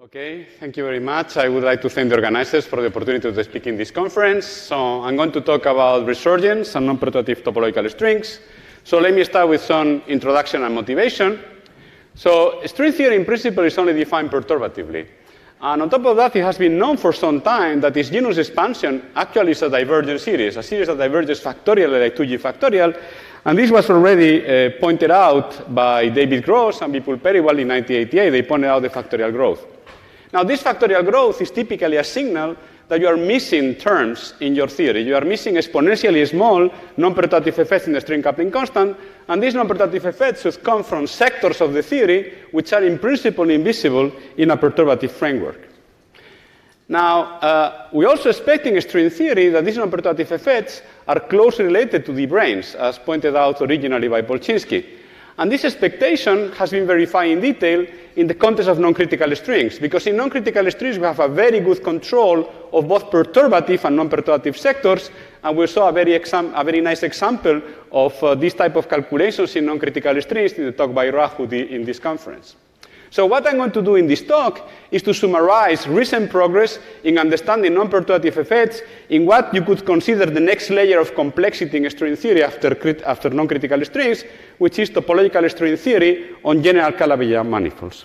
Okay, thank you very much. I would like to thank the organizers for the opportunity to speak in this conference. So I'm going to talk about resurgence and non-perturbative topological strings. So let me start with some introduction and motivation. So string theory in principle is only defined perturbatively. And on top of that, it has been known for some time that its genus expansion actually is a divergent series, a series that diverges factorially like 2G factorial. And this was already pointed out by David Gross and Vipul Periwal in 1988. They pointed out the factorial growth. Now, this factorial growth is typically a signal that you are missing terms in your theory. You are missing exponentially small non-perturbative effects in the string coupling constant, and these non-perturbative effects should come from sectors of the theory which are in principle invisible in a perturbative framework. Now, we're also expecting in string theory that these non-perturbative effects are closely related to the branes, as pointed out originally by Polchinski. And this expectation has been verified in detail in the context of non-critical strings, because in non-critical strings we have a very good control of both perturbative and non-perturbative sectors, and we saw a very nice example of this type of calculations in non-critical strings in the talk by Rahul in this conference. So what I'm going to do in this talk is to summarize recent progress in understanding non-perturbative effects in what you could consider the next layer of complexity in string theory after non-critical strings, which is topological string theory on general Calabi-Yau manifolds.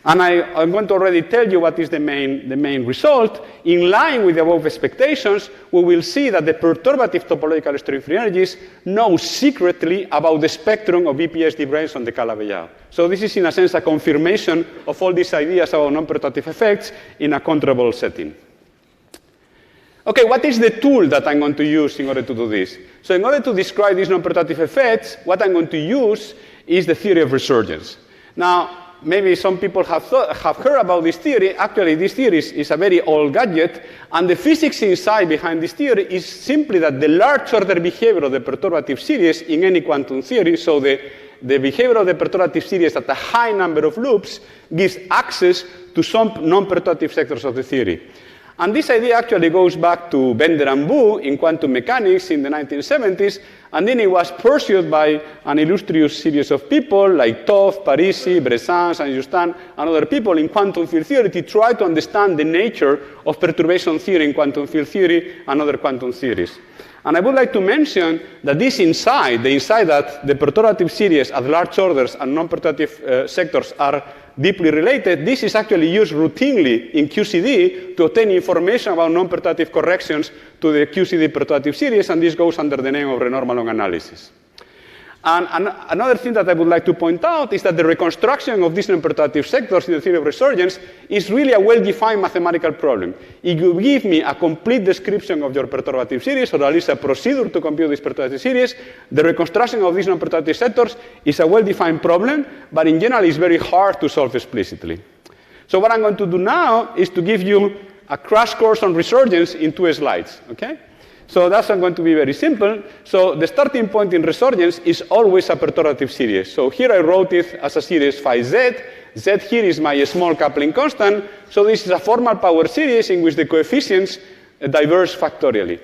And I'm going to already tell you what is the main result. In line with the above expectations, we will see that the perturbative topological string free energies know secretly about the spectrum of BPSD branes on the Calabi-Yau. So this is, in a sense, a confirmation of all these ideas about non-perturbative effects in a controllable setting. Okay, what is the tool that I'm going to use in order to do this? So in order to describe these non-perturbative effects, what I'm going to use is the theory of resurgence. Now, maybe some people have heard about this theory. Actually, this theory is a very old gadget, and the physics inside behind this theory is simply that the large order behavior of the perturbative series in any quantum theory, so the behavior of the perturbative series at a high number of loops, gives access to some non-perturbative sectors of the theory. And this idea actually goes back to Bender and Wu in quantum mechanics in the 1970s, and then it was pursued by an illustrious series of people like Toff, Parisi, Bressan, Saint-Just, and other people in quantum field theory to try to understand the nature of perturbation theory in quantum field theory and other quantum theories. And I would like to mention that this insight, the insight that the perturbative series at large orders and non-perturbative sectors are deeply related, this is actually used routinely in QCD to obtain information about non-perturbative corrections to the QCD perturbative series, and this goes under the name of renormalon analysis. And another thing that I would like to point out is that the reconstruction of these non-perturbative sectors in the theory of resurgence is really a well-defined mathematical problem. If you give me a complete description of your perturbative series, or at least a procedure to compute this perturbative series, the reconstruction of these non-perturbative sectors is a well-defined problem, but in general it's very hard to solve explicitly. So what I'm going to do now is to give you a crash course on resurgence in 2 slides, okay? So that's going to be very simple. So the starting point in resurgence is always a perturbative series. So here I wrote it as a series phi z. Z here is my small coupling constant. So this is a formal power series in which the coefficients diverge factorially.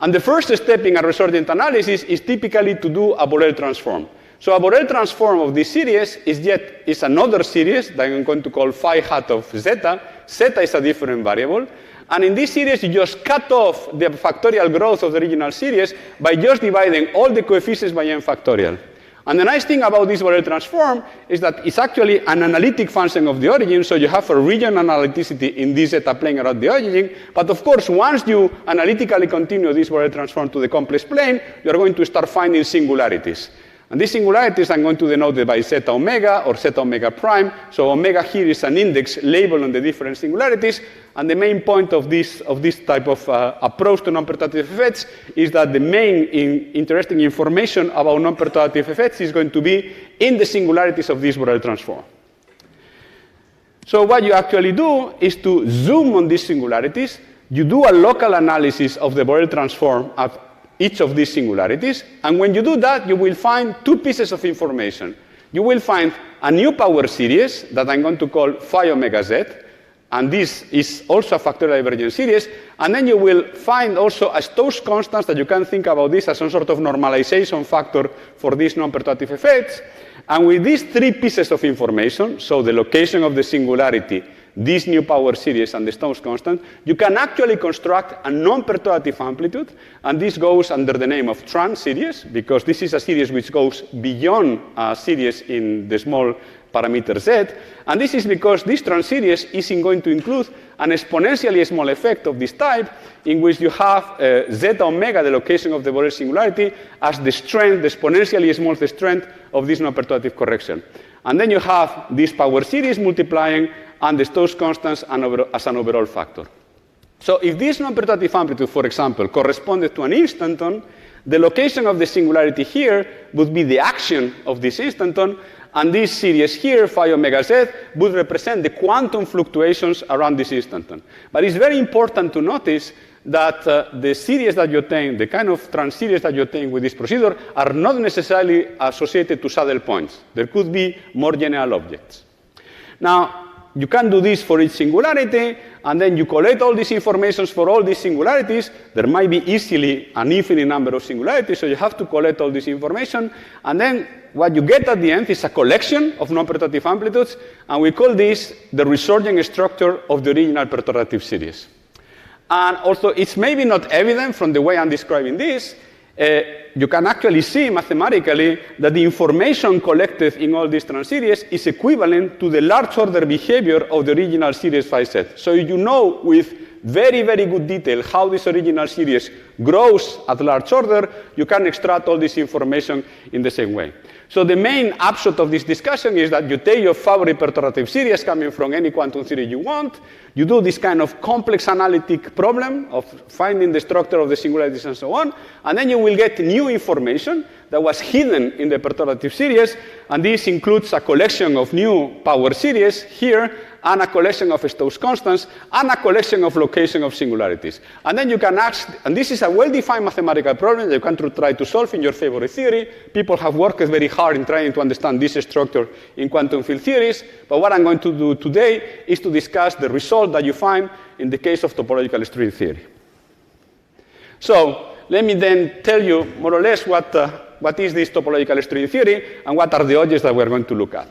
And the first step in a resurgent analysis is typically to do a Borel transform. So a Borel transform of this series is another series that I'm going to call phi hat of zeta. Zeta is a different variable. And in this series, you just cut off the factorial growth of the original series by just dividing all the coefficients by n factorial. And the nice thing about this Borel transform is that it's actually an analytic function of the origin, so you have a region analyticity in this zeta plane around the origin. But of course, once you analytically continue this Borel transform to the complex plane, you're going to start finding singularities. And these singularities I'm going to denote by zeta omega or zeta omega prime. So omega here is an index labeled on the different singularities. And the main point of this type of approach to non-perturbative effects is that the main interesting information about non-perturbative effects is going to be in the singularities of this Borel transform. So what you actually do is to zoom on these singularities. You do a local analysis of the Borel transform at each of these singularities. And when you do that, you will find 2 pieces of information. You will find a new power series that I'm going to call phi omega z. And this is also a factorial divergent series. And then you will find also a Stokes constant that you can think about this as some sort of normalization factor for these non-perturbative effects. And with these 3 pieces of information, so the location of the singularity, this new power series and the Stokes constant, you can actually construct a non-perturbative amplitude, and this goes under the name of Tran series, because this is a series which goes beyond a series in the small parameter z, and this is because this Tran series is going to include an exponentially small effect of this type, in which you have zeta omega, the location of the Borel singularity, as the strength, the exponentially small strength of this non-perturbative correction. And then you have this power series multiplying and the Stokes constants as an overall factor. So if this non-perturbative amplitude, for example, corresponded to an instanton, the location of the singularity here would be the action of this instanton, and this series here, phi omega z, would represent the quantum fluctuations around this instanton. But it's very important to notice that the series that you obtain, the kind of Tran series that you obtain with this procedure, are not necessarily associated to saddle points. There could be more general objects. Now, you can do this for each singularity, and then you collect all these informations for all these singularities. There might be easily an infinite number of singularities, so you have to collect all this information. And then what you get at the end is a collection of non-perturbative amplitudes, and we call this the Resurgence structure of the original perturbative series. And also, it's maybe not evident from the way I'm describing this. You can actually see mathematically that the information collected in all these Tran series is equivalent to the large order behavior of the original series phi z. So you know with very, very good detail how this original series grows at large order, you can extract all this information in the same way. So the main upshot of this discussion is that you take your favorite perturbative series coming from any quantum theory you want, you do this kind of complex analytic problem of finding the structure of the singularities and so on, and then you will get new information that was hidden in the perturbative series, and this includes a collection of new power series here, and a collection of Stokes constants, and a collection of location of singularities. And then you can ask, and this is a well-defined mathematical problem that you can try to solve in your favorite theory. People have worked very hard in trying to understand this structure in quantum field theories, but what I'm going to do today is to discuss the result that you find in the case of topological string theory. So let me then tell you more or less what is this topological string theory and what are the objects that we're going to look at.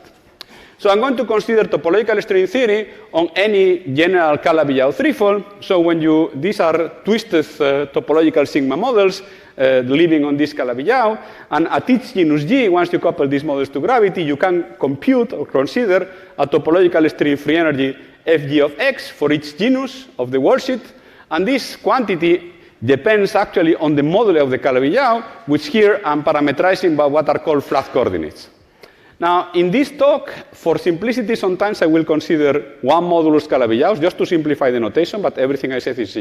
So I'm going to consider topological string theory on any general Calabi-Yau threefold. So when these are twisted topological sigma models living on this Calabi-Yau, and at each genus G, once you couple these models to gravity, you can compute or consider a topological string free energy Fg of x for each genus of the worldsheet, and this quantity depends actually on the model of the Calabi-Yau, which here I'm parameterizing by what are called flat coordinates. Now, in this talk, for simplicity, sometimes I will consider one modulus Calabi-Yaus, just to simplify the notation, but everything I said is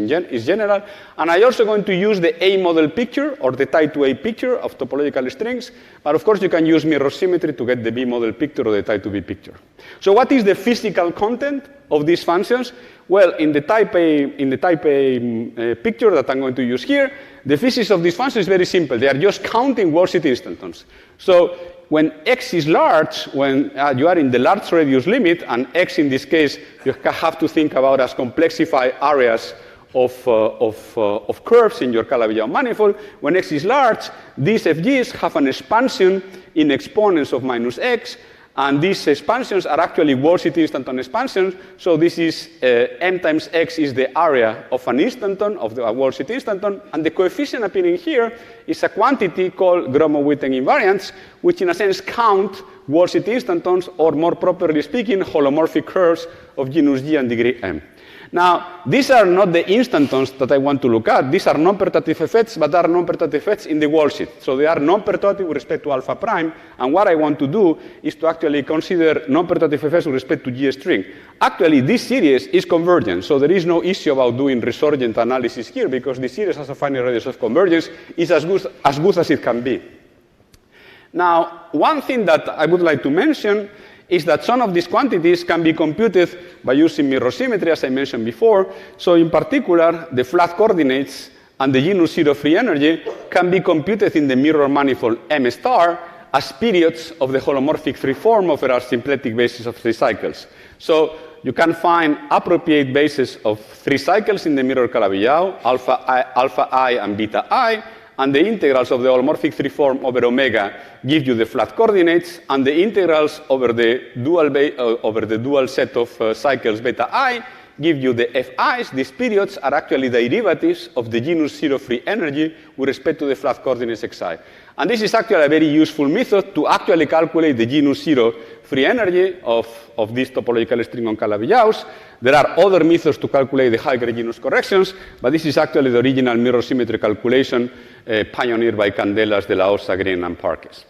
general. And I'm also going to use the A model picture, or the type 2A picture of topological strings. But of course, you can use mirror symmetry to get the B model picture or the type 2B picture. So what is the physical content of these functions? Well, in the type A picture that I'm going to use here, the physics of these functions is very simple. They are just counting worldsheet instantons. So when x is large, when you are in the large radius limit, and x in this case you have to think about as complexified areas of curves in your Calabi-Yau manifold, when x is large, these FGs have an expansion in exponents of minus x, and these expansions are actually worldsheet instanton expansions. So this is m times x is the area of an instanton, of the worldsheet instanton, and the coefficient appearing here is a quantity called Gromov-Witten invariance, which in a sense count worldsheet instantons, or more properly speaking, holomorphic curves of genus G and degree m. Now, these are not the instantons that I want to look at. These are non-perturbative effects, but are non-perturbative effects in the worldsheet. So they are non-perturbative with respect to alpha prime. And what I want to do is to actually consider non-perturbative effects with respect to G string. Actually, this series is convergent. So there is no issue about doing resurgent analysis here, because this series has a finite radius of convergence is as good as it can be. Now, one thing that I would like to mention is that some of these quantities can be computed by using mirror symmetry, as I mentioned before. So in particular, the flat coordinates and the genus zero free energy can be computed in the mirror manifold M star as periods of the holomorphic free form over our symplectic basis of 3 cycles. So you can find appropriate bases of 3 cycles in the mirror Calabi-Yau, alpha I and beta I, and the integrals of the holomorphic 3 form over omega give you the flat coordinates, and the integrals over the dual set of cycles beta I give you the Fi's. These periods are actually derivatives of the genus 0 free energy with respect to the flat coordinates xi. And this is actually a very useful method to actually calculate the genus 0 free energy of this topological string on Calabi-Yau's. There are other methods to calculate the higher genus corrections, but this is actually the original mirror symmetry calculation pioneered by Candelas, De La Osa, Green, and Parkes.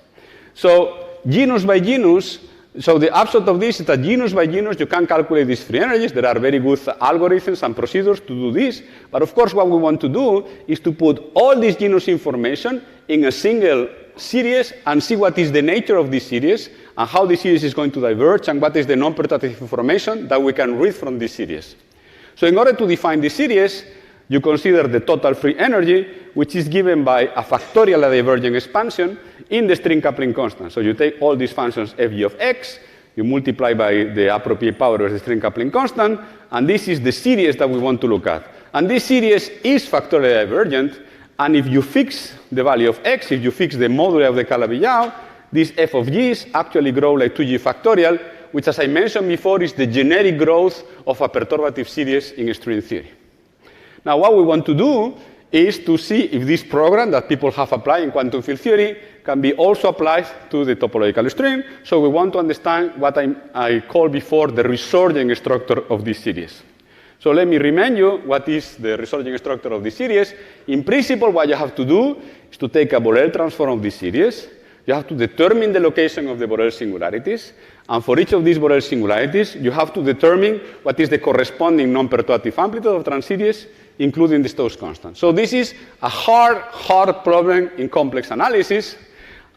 So genus by genus, so the upshot of this is that genus by genus you can calculate these free energies. There are very good algorithms and procedures to do this. But of course, what we want to do is to put all this genus information in a single series and see what is the nature of this series and how the series is going to diverge and what is the non-perturbative information that we can read from this series. So in order to define this series, you consider the total free energy, which is given by a factorial divergent expansion in the string coupling constant. So you take all these functions fg of x, you multiply by the appropriate power of the string coupling constant, and this is the series that we want to look at. And this series is factorially divergent, and if you fix the value of x, if you fix the moduli of the Calabi-Yau, these f of g's actually grow like 2g factorial, which, as I mentioned before, is the generic growth of a perturbative series in string theory. Now, what we want to do is to see if this program that people have applied in quantum field theory can be also applied to the topological string. So we want to understand what I called before the resurgence structure of this series. So let me remind you what is the resurgence structure of this series. In principle, what you have to do is to take a Borel transform of this series. You have to determine the location of the Borel singularities. And for each of these Borel singularities, you have to determine what is the corresponding non-perturbative amplitude of trans-series, including the Stokes constant. So this is a hard problem in complex analysis.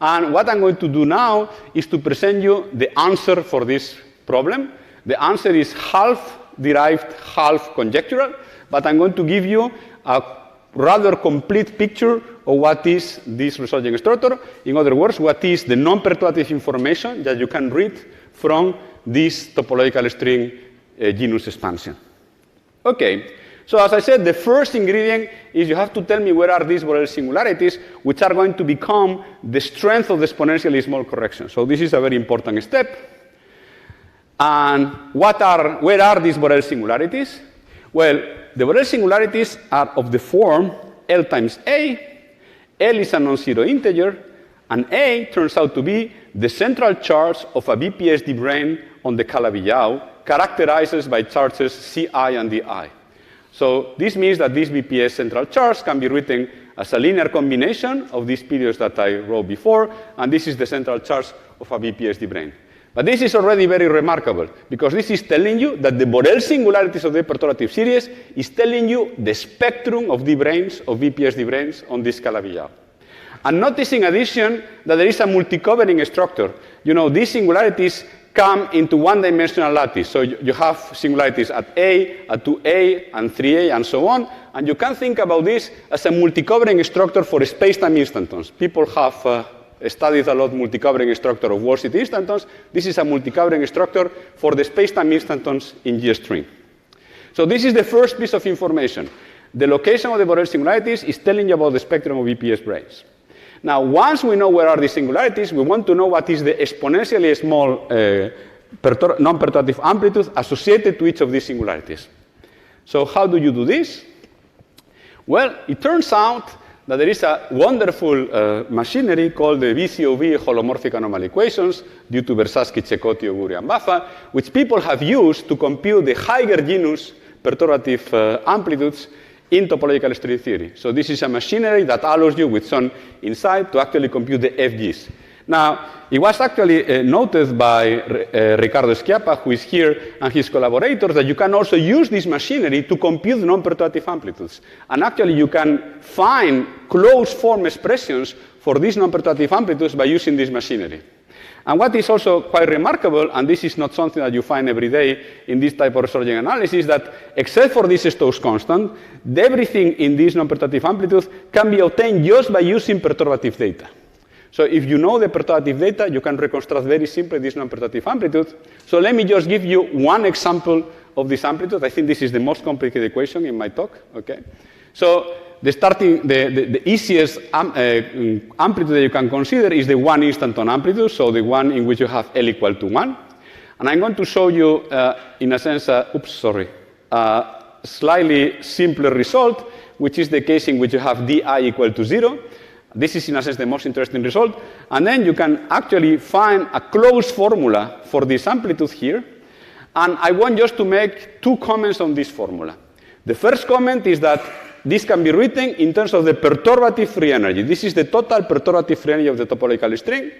And what I'm going to do now is to present you the answer for this problem. The answer is half derived, half conjectural, but I'm going to give you a rather complete picture of what is this resurgence structure. In other words, what is the non-perturbative information that you can read from this topological string genus expansion. Okay, so as I said, the first ingredient is you have to tell me where are these Borel singularities, which are going to become the strength of the exponentially small correction. So this is a very important step. And where are these Borel singularities? Well, the Borel singularities are of the form L times A. L is a non-zero integer, and A turns out to be the central charge of a BPSD brane on the Calabi-Yau, characterized by charges Ci and Di. So this means that this BPS central charge can be written as a linear combination of these periods that I wrote before, and this is the central charge of a BPSD brane. But this is already very remarkable, because this is telling you that the Borel singularities of the perturbative series is telling you the spectrum of D branes, of BPSD branes on this Calabi-Yau. And notice in addition that there is a multi-covering structure. You know, these singularities come into one-dimensional lattice. So you have singularities at A, at 2A, and 3A, and so on. And you can think about this as a multi-covering structure for space-time instantons. People have studied a lot multi-covering structure of world-city instantons. This is a multi-covering structure for the space-time instantons in G string. So this is the first piece of information. The location of the Borel singularities is telling you about the spectrum of BPS branes. Now, once we know where are the singularities, we want to know what is the exponentially small non-perturbative amplitude associated to each of these singularities. So how do you do this? Well, it turns out that there is a wonderful machinery called the VCOV holomorphic anomaly equations due to Versace, Ceccotti, Oguri, and Baffa, which people have used to compute the higher genus perturbative amplitudes in topological string theory. So this is a machinery that allows you, with some insight, to actually compute the FGs. Now, it was actually noted by Ricardo Schiappa, who is here, and his collaborators, that you can also use this machinery to compute non-perturbative amplitudes. And actually, you can find closed-form expressions for these non-perturbative amplitudes by using this machinery. And what is also quite remarkable, and this is not something that you find every day in this type of resurgence analysis, that except for this Stokes constant, everything in these non-perturbative amplitudes can be obtained just by using perturbative data. So if you know the perturbative data, you can reconstruct very simply this non-perturbative amplitude. So let me just give you one example of this amplitude. I think this is the most complicated equation in my talk. Okay. So the easiest amplitude that you can consider is the one instanton amplitude, so the one in which you have L equal to 1. And I'm going to show you, in a sense, slightly simpler result, which is the case in which you have di equal to 0. This is, in a sense, the most interesting result. And then you can actually find a closed formula for this amplitude here. And I want just to make 2 comments on this formula. The first comment is that this can be written in terms of the perturbative free energy. This is the total perturbative free energy of the topological string.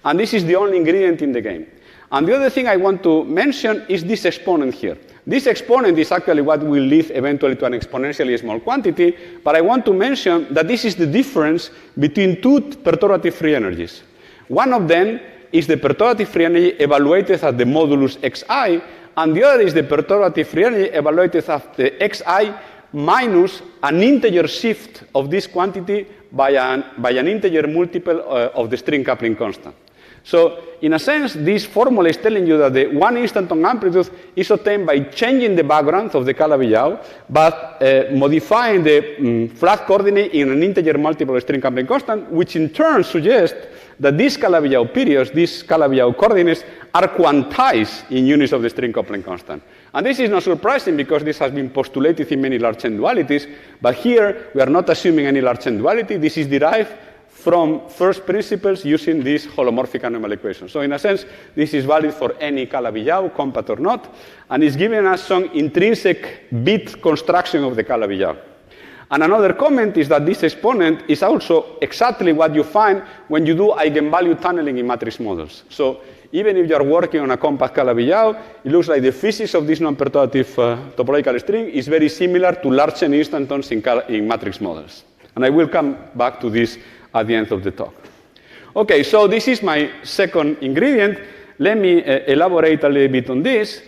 And this is the only ingredient in the game. And the other thing I want to mention is this exponent here. This exponent is actually what will lead eventually to an exponentially small quantity. But I want to mention that this is the difference between 2 perturbative free energies. One of them is the perturbative free energy evaluated at the modulus xi, and the other is the perturbative free energy evaluated at the xi minus an integer shift of this quantity by an integer multiple of the string coupling constant. So, in a sense, this formula is telling you that the one instanton amplitude is obtained by changing the background of the Calabi-Yau, but modifying the flat coordinate in an integer multiple of string coupling constant, which in turn suggests that these Calabi-Yau periods, these Calabi-Yau coordinates, are quantized in units of the string coupling constant. And this is not surprising because this has been postulated in many large N dualities, but here we are not assuming any large N duality. This is derived from first principles using this holomorphic anomaly equation. So in a sense, this is valid for any Calabi-Yau, compact or not, and it's giving us some intrinsic bit construction of the Calabi-Yau. And another comment is that this exponent is also exactly what you find when you do eigenvalue tunneling in matrix models. So even if you are working on a compact Calabi-Yau, it looks like the physics of this non-perturbative topological string is very similar to large N instantons in matrix models. And I will come back to this at the end of the talk. Okay, so this is my second ingredient. Let me elaborate a little bit on this.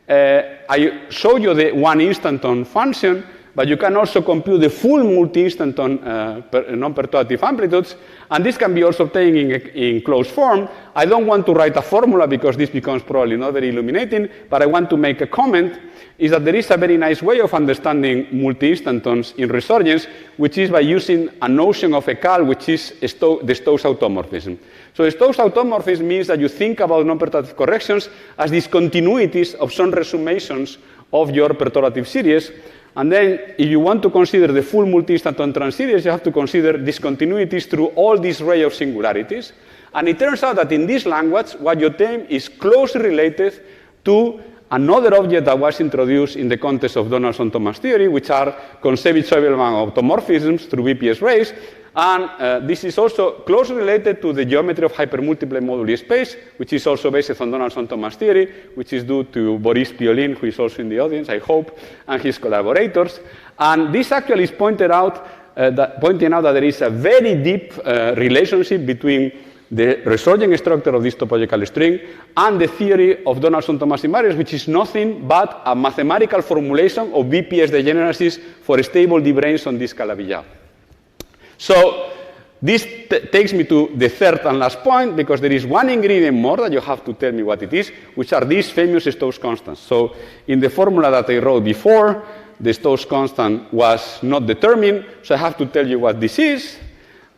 I show you the one instanton function, but you can also compute the full multi-instanton non-perturbative amplitudes, and this can be also obtained in closed form. I don't want to write a formula because this becomes probably not very illuminating, but I want to make a comment, is that there is a very nice way of understanding multi-instantons in Resurgence, which is by using a notion of Ekal, which is the Stokes automorphism. So Stokes automorphism means that you think about non-perturbative corrections as discontinuities of some resummations of your perturbative series. And then, if you want to consider the full multi-instanton trans-series, you have to consider discontinuities through all this array of singularities. And it turns out that in this language, what you obtain is closely related to another object that was introduced in the context of Donaldson-Thomas theory, which are Kontsevich-Soibelman automorphisms through BPS rays. And this is also closely related to the geometry of hypermultiple moduli space, which is also based on Donaldson-Thomas theory, which is due to Boris Piolin, who is also in the audience, I hope, and his collaborators. And this actually is pointing out that there is a very deep relationship between the Resurgence structure of this topological string and the theory of Donaldson-Thomas invariants, which is nothing but a mathematical formulation of BPS degeneracies for stable D-branes on this Calabi-Yau. So this takes me to the third and last point, because there is one ingredient more that you have to tell me what it is, which are these famous Stokes constants. So in the formula that I wrote before, the Stokes constant was not determined, so I have to tell you what this is.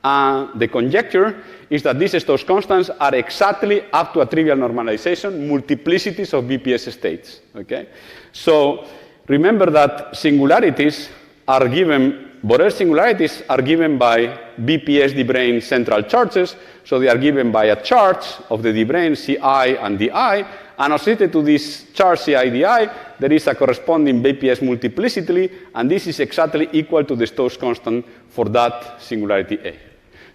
The conjecture is that these Stokes constants are exactly, up to a trivial normalization, multiplicities of BPS states. Okay? So remember that singularities are given, Borel singularities are given by BPS D-brane central charges. So they are given by a charge of the D-brane Ci and Di, and associated to this charge Ci Di, there is a corresponding BPS multiplicity, and this is exactly equal to the Stokes constant for that singularity A.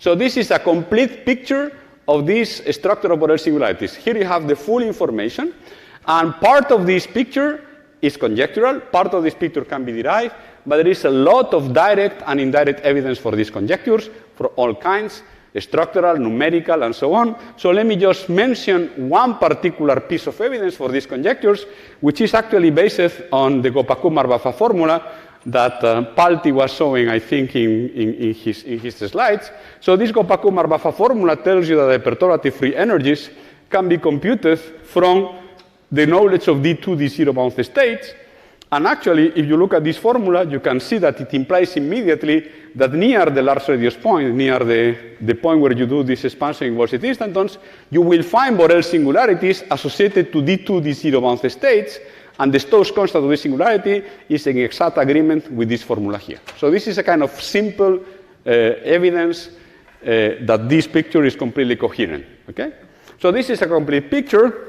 So this is a complete picture of this structure of Borel singularities. Here you have the full information, and part of this picture is conjectural, part of this picture can be derived, but there is a lot of direct and indirect evidence for these conjectures, for all kinds, structural, numerical, and so on. So let me just mention one particular piece of evidence for these conjectures, which is actually based on the Gopakumar-Baffa formula that Palti was showing, I think, in his slides. So this Gopakumar-Baffa formula tells you that the perturbative free energies can be computed from the knowledge of D2, D0 bound states. And actually, if you look at this formula, you can see that it implies immediately that near the large radius point, near the point where you do this expansion in velocity instantons, you will find Borel singularities associated to D2, D0 bound states, and the Stokes constant of this singularity is in exact agreement with this formula here. So this is a kind of simple evidence that this picture is completely coherent. Okay? So this is a complete picture.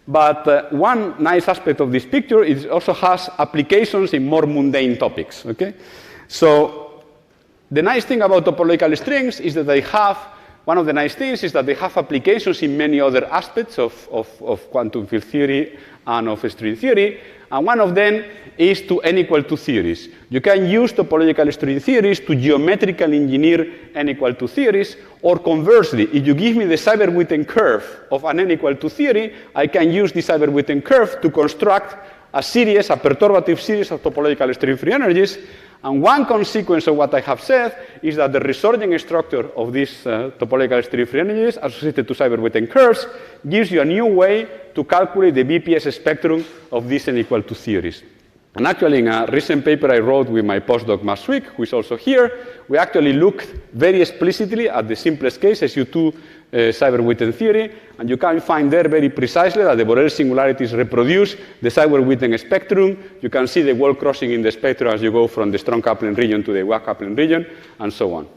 But one nice aspect of this picture is it also has applications in more mundane topics. Okay? So the nice thing about topological strings is that they have, one of the nice things is that they have applications in many other aspects of quantum field theory and of string theory. And one of them is to n=2 theories. You can use topological string theories to geometrically engineer n=2 theories, or conversely, if you give me the Seiberg-Witten curve of an n=2 theory, I can use the Seiberg-Witten curve to construct a series, a perturbative series of topological string free energies. And one consequence of what I have said is that the resurgence structure of these topological string free energies associated to Seiberg-Witten curves gives you a new way to calculate the BPS spectrum of these n=2 theories. And actually, in a recent paper I wrote with my postdoc last week, who is also here, we actually looked very explicitly at the simplest case, SU2 Seiberg-Witten theory, and you can find there very precisely that the Borel singularities reproduce the Seiberg-Witten spectrum. You can see the wall crossing in the spectrum as you go from the strong coupling region to the weak coupling region, and so on.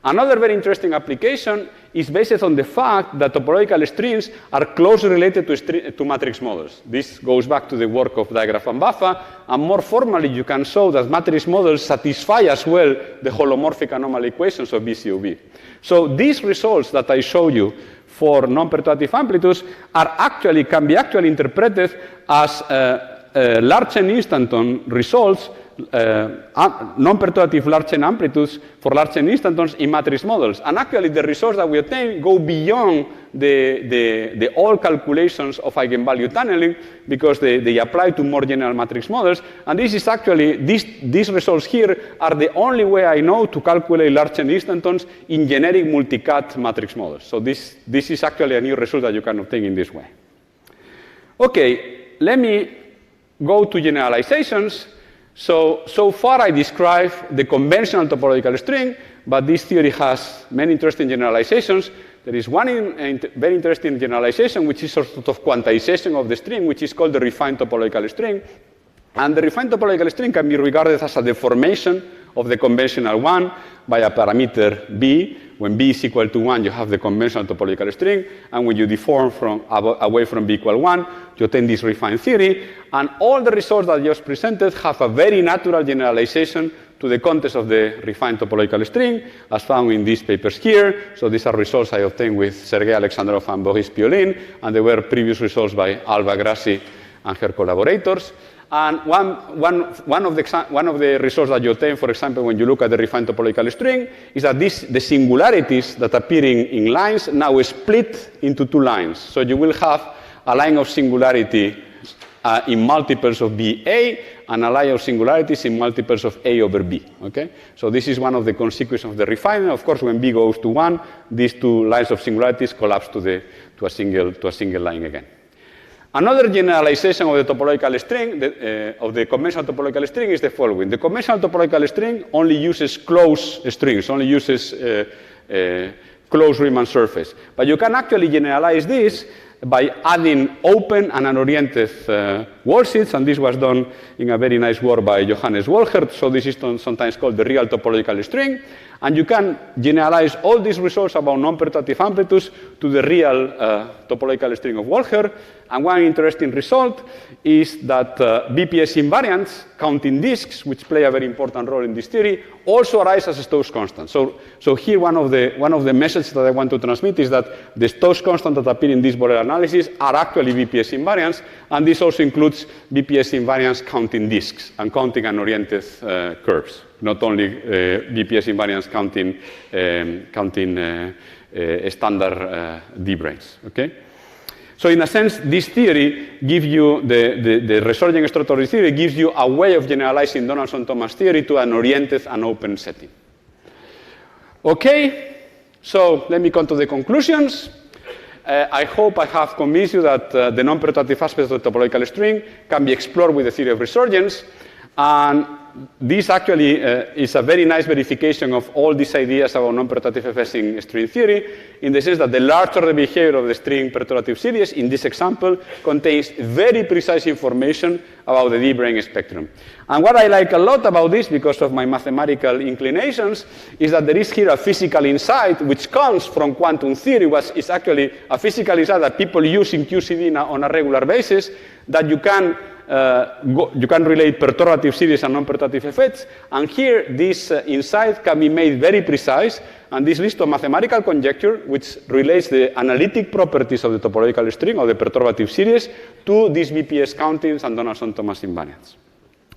Another very interesting application is based on the fact that topological strings are closely related to matrix models. This goes back to the work of Dijkgraaf and Baffa, and more formally you can show that matrix models satisfy as well the holomorphic anomaly equations of BCOB. So these results that I show you for non-perturbative amplitudes can be actually interpreted as Larsen instanton results, non-perturbative Larsen amplitudes for Larsen instantons in matrix models. And actually, the results that we obtain go beyond the old calculations of eigenvalue tunneling because they apply to more general matrix models. And this is actually, these results here are the only way I know to calculate Larsen instantons in generic multicut matrix models. So this is actually a new result that you can obtain in this way. Okay, let me go to generalizations. So far I described the conventional topological string, but this theory has many interesting generalizations. There is one very interesting generalization, which is sort of quantization of the string, which is called the refined topological string. And the refined topological string can be regarded as a deformation of the conventional one by a parameter b. When b is equal to 1, you have the conventional topological string. And when you deform away from b equal 1, you obtain this refined theory. And all the results that I just presented have a very natural generalization to the context of the refined topological string, as found in these papers here. So these are results I obtained with Sergei Alexandrov and Boris Piolin. And there were previous results by Alba Grassi and her collaborators. And one of the results that you obtain, for example, when you look at the refined topological string, is that the singularities that appear in lines now split into two lines. So you will have a line of singularity in multiples of BA and a line of singularities in multiples of A over B. Okay? So this is one of the consequences of the refinement. Of course, when B goes to 1, these two lines of singularities collapse to a single line again. Another generalization of the topological string, of the conventional topological string, is the following. The conventional topological string only uses closed strings, only uses closed Riemann surface. But you can actually generalize this by adding open and unoriented wall sheets, and this was done in a very nice work by Johannes Wolgert. So this is sometimes called the real topological string. And you can generalize all these results about non-perturbative amplitudes to the real topological string of Wolgert. And one interesting result is that BPS invariants, counting disks, which play a very important role in this theory, also arise as a Stokes constant. So here one of the messages that I want to transmit is that the Stokes constant that appear in this Borel analysis are actually BPS invariants, and this also includes BPS invariants counting disks and counting unoriented curves, not only BPS invariants counting standard D-branes. Okay? So in a sense, this theory gives you, the resurgence structure theory gives you a way of generalizing Donaldson-Thomas theory to an oriented and open setting. Okay, so let me come to the conclusions. I hope I have convinced you that the non-perturbative aspects of the topological string can be explored with the theory of resurgence. And this actually is a very nice verification of all these ideas about non-perturbative effects in string theory, in the sense that the larger the behavior of the string perturbative series, in this example, contains very precise information about the deep brain spectrum. And what I like a lot about this, because of my mathematical inclinations, is that there is here a physical insight which comes from quantum theory, which is actually a physical insight that people use in QCD on a regular basis, that you can relate perturbative series and non-perturbative effects. And here, this insight can be made very precise. And this leads to a mathematical conjecture which relates the analytic properties of the topological string or the perturbative series to these BPS countings and Donaldson-Thomas invariants.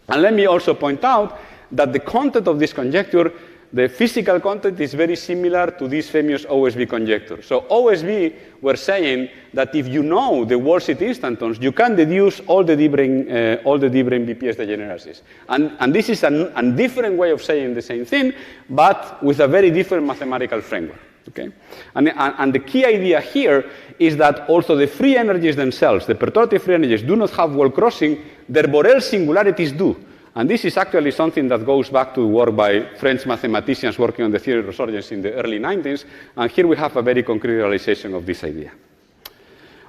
And let me also point out that the content of this conjecture, the physical content, is very similar to this famous OSB conjecture. So OSB were saying that if you know the worldsheet instantons, you can deduce all the deep brain BPS degeneracies. And this is a different way of saying the same thing, but with a very different mathematical framework. Okay? And the key idea here is that also the free energies themselves, the perturbative free energies, do not have wall crossing, their Borel singularities do. And this is actually something that goes back to work by French mathematicians working on the theory of resurgence in the early 90s. And here we have a very concrete realization of this idea.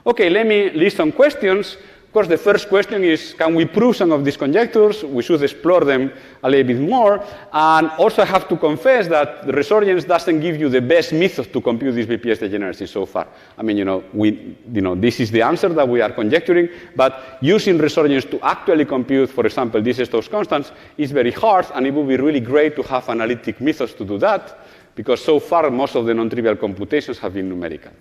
Okay, let me list some questions. Of course, the first question is, can we prove some of these conjectures? We should explore them a little bit more. And also I have to confess that the resurgence doesn't give you the best method to compute these BPS degeneracies so far. I mean, this is the answer that we are conjecturing, but using resurgence to actually compute, for example, these Stokes constants is very hard, and it would be really great to have analytic methods to do that, because so far most of the non-trivial computations have been numerical.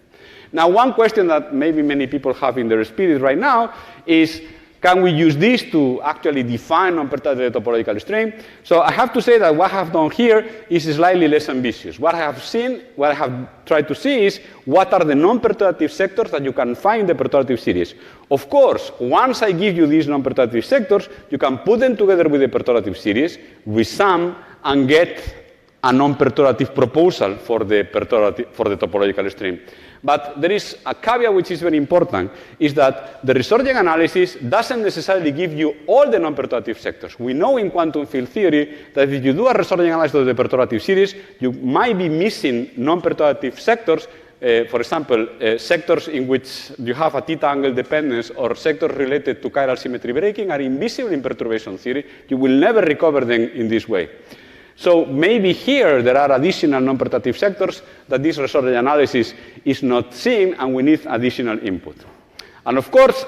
Now, one question that maybe many people have in their spirit right now is, can we use this to actually define non-perturbative topological string? So I have to say that what I have done here is slightly less ambitious. What I have tried to see is what are the non-perturbative sectors that you can find in the perturbative series. Of course, once I give you these non-perturbative sectors, you can put them together with the perturbative series, resum, and get a non-perturbative proposal for the topological string. But there is a caveat which is very important, is that the resurgent analysis doesn't necessarily give you all the non-perturbative sectors. We know in quantum field theory that if you do a resurgent analysis of the perturbative series, you might be missing non-perturbative sectors. For example, sectors in which you have a theta angle dependence or sectors related to chiral symmetry breaking are invisible in perturbation theory. You will never recover them in this way. So maybe here there are additional non-perturbative sectors that this resurgent analysis is not seeing, and we need additional input. And of course,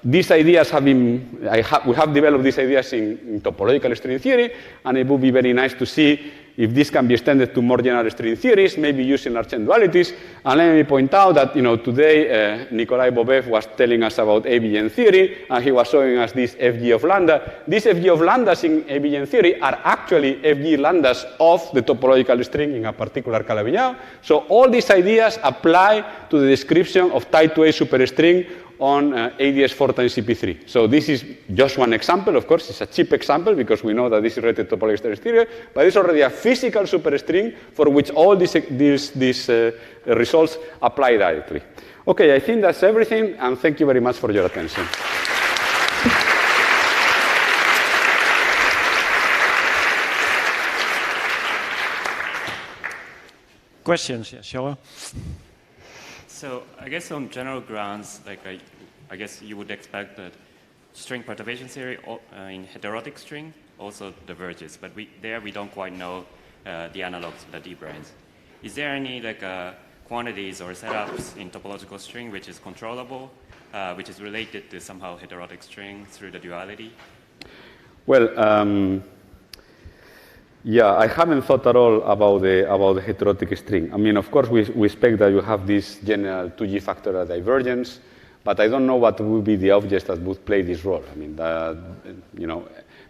these ideas have been, we have developed these ideas in topological string theory, and it would be very nice to see if this can be extended to more general string theories, maybe using large chain dualities. And let me point out that today Nikolai Bobev was telling us about ABGN theory, and he was showing us this FG of lambda. These FG of lambdas in ABGN theory are actually FG lambdas of the topological string in a particular Calabi-Yau. So all these ideas apply to the description of type 2A superstring on ADS 4 times CP3. So this is just one example. Of course, it's a cheap example because we know that this is related to topological stereo, but it's already a physical superstring for which all these results apply directly. Okay, I think that's everything, and thank you very much for your attention. Questions? Yeah, sure. So I guess on general grounds, I guess you would expect that string perturbation theory in heterotic string also diverges, but we don't quite know the analogs of the deep brains. Is there any quantities or setups in topological string which is controllable, which is related to somehow heterotic string through the duality? Well, yeah, I haven't thought at all about the heterotic string. I mean, of course, we expect that you have this general 2G factorial divergence, but I don't know what would be the objects that would play this role. I mean,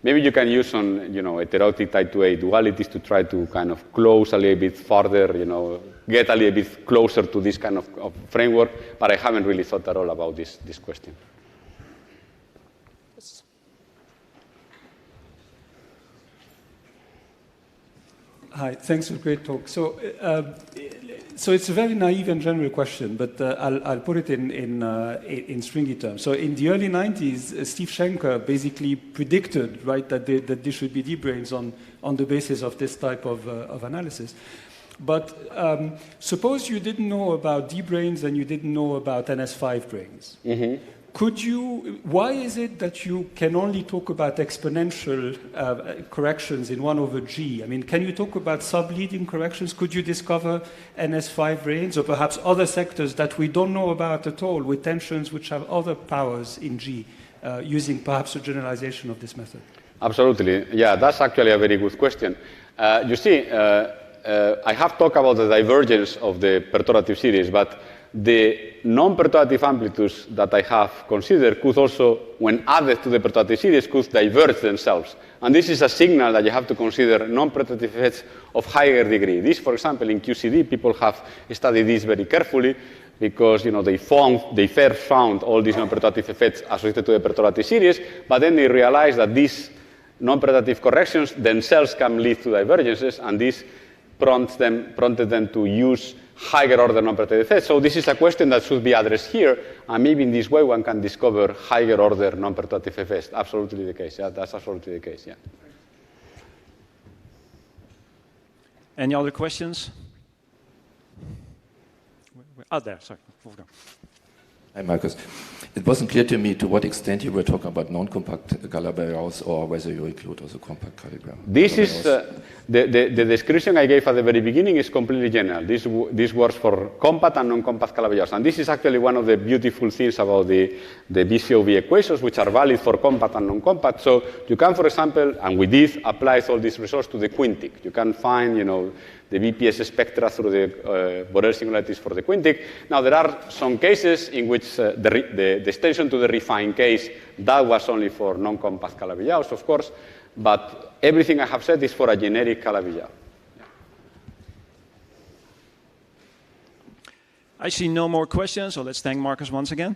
maybe you can use some, heterotic type 2A dualities to try to kind of close a little bit further, get a little bit closer to this kind of framework, but I haven't really thought at all about this question. Hi, thanks for a great talk. So So it's a very naive and general question, but I'll put it in stringy terms. So in the early 90s, Steve Schenker basically predicted, right, that there should be D-branes on the basis of this type of analysis. But suppose you didn't know about D-branes and you didn't know about NS5 branes. Mm-hmm. Why is it that you can only talk about exponential corrections in 1/G? I mean, can you talk about sub-leading corrections? Could you discover NS5 branes or perhaps other sectors that we don't know about at all with tensions which have other powers in G, using perhaps a generalization of this method? Absolutely. Yeah, that's actually a very good question. You see, I have talked about the divergence of the perturbative series, but the non-perturbative amplitudes that I have considered could also, when added to the perturbative series, could diverge themselves. And this is a signal that you have to consider non-perturbative effects of higher degree. This, for example, in QCD, people have studied this very carefully because they first found all these non-perturbative effects associated to the perturbative series, but then they realized that these non-perturbative corrections themselves can lead to divergences, and this prompted them to use higher order non-perturbative effects. So this is a question that should be addressed here, and maybe in this way one can discover higher order non-perturbative effects. Absolutely the case. Yeah, that's absolutely the case. Yeah. Any other questions? Oh, there. Sorry. Hi, Marcus. It wasn't clear to me to what extent you were talking about non-compact Galois or whether you include also compact Galois. This is the description I gave at the very beginning is completely general. This works for compact and non-compact Galois, and this is actually one of the beautiful things about the BCOV equations, which are valid for compact and non-compact. So you can, for example, and we did apply all these results to the quintic. You can find, the BPS spectra through the Borel singularities for the quintic. Now, there are some cases in which the extension to the refined case, that was only for non-compact Calabi-Yauch, of course, but everything I have said is for a generic Calabi-Yauch. Yeah. I see no more questions, so let's thank Marcus once again.